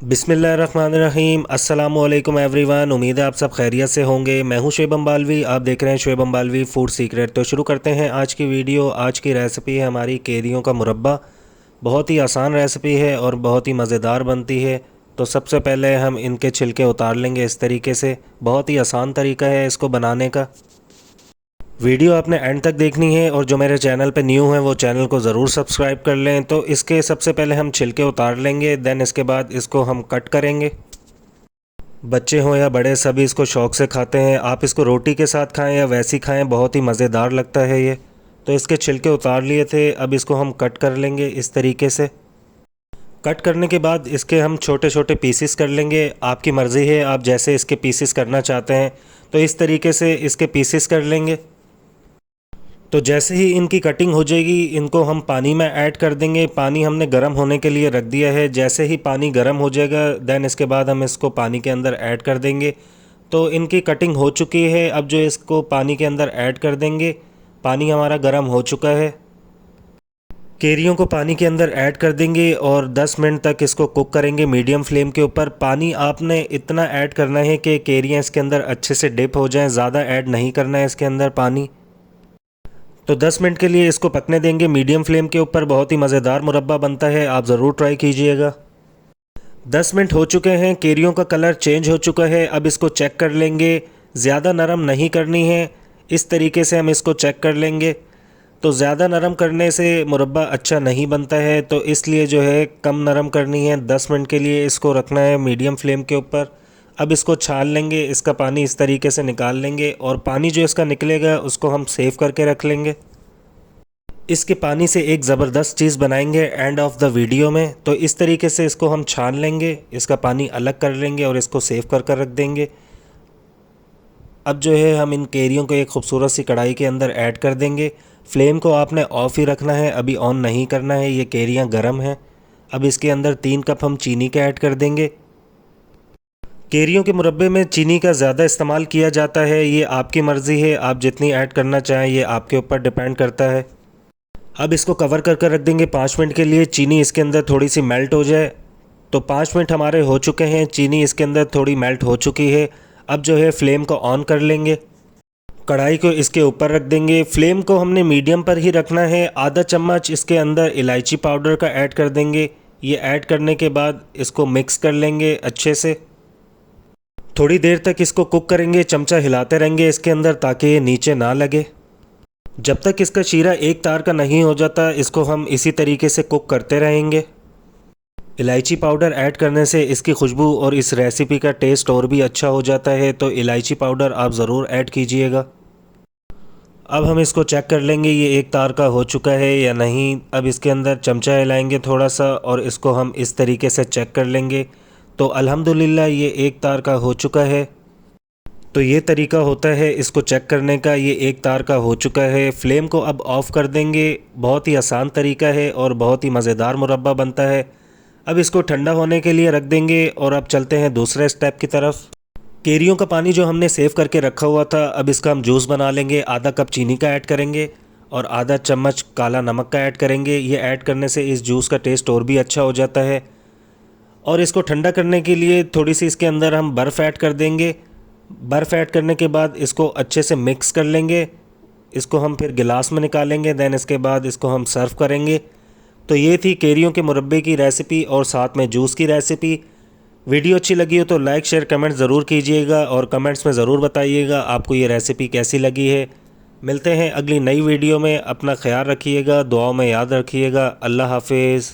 बिस्मिल्लाहिर्रहमानिर्रहीम। अस्सलामुअलैकुम एवरीवन। उम्मीद है आप सब खैरियत से होंगे। मैं हूं शुएब अम्बालवी, आप देख रहे हैं शुएब अम्बालवी फूड सीक्रेट। तो शुरू करते हैं आज की वीडियो। आज की रेसिपी है हमारी केरियों का मुरब्बा। बहुत ही आसान रेसिपी है और बहुत ही मज़ेदार बनती है। तो सबसे पहले हम इनके छिलके उतार लेंगे इस तरीके से। बहुत ही आसान तरीका है इसको बनाने का। वीडियो आपने एंड तक देखनी है और जो मेरे चैनल पे न्यू है वो चैनल को ज़रूर सब्सक्राइब कर लें। तो इसके सबसे पहले हम छिलके उतार लेंगे, देन इसके बाद इसको हम कट करेंगे। बच्चे हों या बड़े सभी इसको शौक़ से खाते हैं। आप इसको रोटी के साथ खाएं या वैसी खाएं, बहुत ही मज़ेदार लगता है ये। तो इसके छिलके उतार लिए थे, अब इसको हम कट कर लेंगे इस तरीके से। कट करने के बाद इसके हम छोटे छोटे पीसेस कर लेंगे। आपकी मर्ज़ी है, आप जैसे इसके पीसेस करना चाहते हैं तो इस तरीके से इसके पीसेस कर लेंगे। तो जैसे ही इनकी कटिंग हो जाएगी, इनको हम पानी में ऐड कर देंगे। पानी हमने गर्म होने के लिए रख दिया है। जैसे ही पानी गर्म हो जाएगा, देन इसके बाद हम इसको पानी के अंदर ऐड कर देंगे। तो इनकी कटिंग हो चुकी है। अब जो इसको पानी के अंदर ऐड कर देंगे, पानी हमारा गर्म हो चुका है। केरियों को पानी के अंदर ऐड कर देंगे और 10 मिनट तक इसको कुक करेंगे मीडियम फ्लेम के ऊपर। पानी आपने इतना ऐड करना है कि केरियाँ इसके अंदर अच्छे से डिप हो जाएं, ज़्यादा ऐड नहीं करना है इसके अंदर पानी। तो 10 मिनट के लिए इसको पकने देंगे मीडियम फ्लेम के ऊपर। बहुत ही मज़ेदार मुरब्बा बनता है, आप ज़रूर ट्राई कीजिएगा। 10 मिनट हो चुके हैं, केरियों का कलर चेंज हो चुका है। अब इसको चेक कर लेंगे, ज़्यादा नरम नहीं करनी है। इस तरीके से हम इसको चेक कर लेंगे। तो ज़्यादा नरम करने से मुरब्बा अच्छा नहीं बनता है, तो इसलिए जो है कम नरम करनी है। 10 मिनट के लिए इसको रखना है मीडियम फ्लेम के ऊपर। अब इसको छान लेंगे, इसका पानी इस तरीके से निकाल लेंगे और पानी जो इसका निकलेगा उसको हम सेव करके रख लेंगे। इसके पानी से एक ज़बरदस्त चीज़ बनाएंगे एंड ऑफ द वीडियो में। तो इस तरीके से इसको हम छान लेंगे, इसका पानी अलग कर लेंगे और इसको सेव कर रख देंगे। अब जो है हम इन केरियों को एक खूबसूरत सी कढ़ाई के अंदर ऐड कर देंगे। फ्लेम को आपने ऑफ़ ही रखना है, अभी ऑन नहीं करना है। ये केरियाँ गर्म हैं। अब इसके अंदर 3 कप हम चीनी का ऐड कर देंगे। केरियों के मुरब्बे में चीनी का ज़्यादा इस्तेमाल किया जाता है, ये आपकी मर्ज़ी है, आप जितनी ऐड करना चाहें ये आपके ऊपर डिपेंड करता है। अब इसको कवर कर रख देंगे 5 मिनट के लिए। चीनी इसके अंदर थोड़ी सी मेल्ट हो जाए। तो 5 मिनट हमारे हो चुके हैं, चीनी इसके अंदर थोड़ी मेल्ट हो चुकी है। अब जो है फ्लेम को ऑन कर लेंगे, कढ़ाई को इसके ऊपर रख देंगे। फ्लेम को हमने मीडियम पर ही रखना है। आधा चम्मच इसके अंदर इलायची पाउडर का ऐड कर देंगे। ये ऐड करने के बाद इसको मिक्स कर लेंगे अच्छे से। थोड़ी देर तक इसको कुक करेंगे, चमचा हिलाते रहेंगे इसके अंदर ताकि ये नीचे ना लगे। जब तक इसका शीरा एक तार का नहीं हो जाता, इसको हम इसी तरीके से कुक करते रहेंगे। इलायची पाउडर ऐड करने से इसकी खुशबू और इस रेसिपी का टेस्ट और भी अच्छा हो जाता है, तो इलायची पाउडर आप ज़रूर ऐड कीजिएगा। अब हम इसको चेक कर लेंगे ये एक तार का हो चुका है या नहीं। अब इसके अंदर चमचा हिलाएंगे थोड़ा सा और इसको हम इस तरीके से चेक कर लेंगे। तो अल्हम्दुलिल्लाह ये एक तार का हो चुका है। तो ये तरीका होता है इसको चेक करने का, ये एक तार का हो चुका है। फ्लेम को अब ऑफ़ कर देंगे। बहुत ही आसान तरीका है और बहुत ही मज़ेदार मुरब्बा बनता है। अब इसको ठंडा होने के लिए रख देंगे और अब चलते हैं दूसरे स्टेप की तरफ। केरियों का पानी जो हमने सेव करके रखा हुआ था, अब इसका हम जूस बना लेंगे। आधा कप चीनी का ऐड करेंगे और आधा चम्मच काला नमक का ऐड करेंगे। ये ऐड करने से इस जूस का टेस्ट और भी अच्छा हो जाता है। और इसको ठंडा करने के लिए थोड़ी सी इसके अंदर हम बर्फ़ ऐड कर देंगे। बर्फ़ ऐड करने के बाद इसको अच्छे से मिक्स कर लेंगे। इसको हम फिर गिलास में निकालेंगे, दैन इसके बाद इसको हम सर्व करेंगे। तो ये थी केरियों के मुरब्बे की रेसिपी और साथ में जूस की रेसिपी। वीडियो अच्छी लगी हो तो लाइक शेयर कमेंट ज़रूर कीजिएगा और कमेंट्स में ज़रूर बताइएगा आपको ये रेसिपी कैसी लगी है। मिलते हैं अगली नई वीडियो में। अपना ख्याल रखिएगा, दुआओं में याद रखिएगा। अल्लाह हाफिज़।